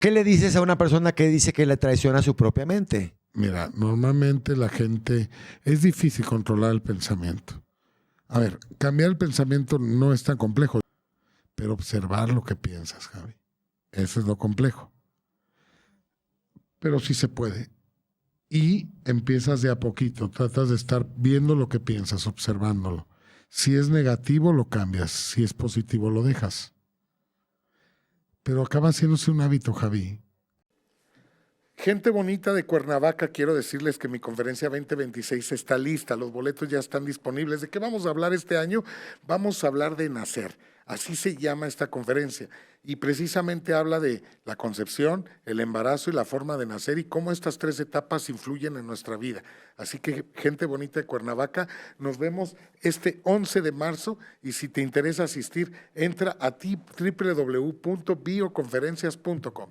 ¿Qué le dices a una persona que dice que le traiciona su propia mente? Mira, normalmente la gente, es difícil controlar el pensamiento. A ver, cambiar el pensamiento no es tan complejo, pero observar lo que piensas, Javi. Eso es lo complejo. Pero sí se puede. Y empiezas de a poquito, tratas de estar viendo lo que piensas, observándolo. Si es negativo, lo cambias. Si es positivo, lo dejas. Pero acaba haciéndose un hábito, Javi. Gente bonita de Cuernavaca, quiero decirles que mi conferencia 2026 está lista, los boletos ya están disponibles. ¿De qué vamos a hablar este año? Vamos a hablar de nacer, así se llama esta conferencia. Y precisamente habla de la concepción, el embarazo y la forma de nacer y cómo estas tres etapas influyen en nuestra vida. Así que, gente bonita de Cuernavaca, nos vemos este 11 de marzo y si te interesa asistir, entra a www.bioconferencias.com.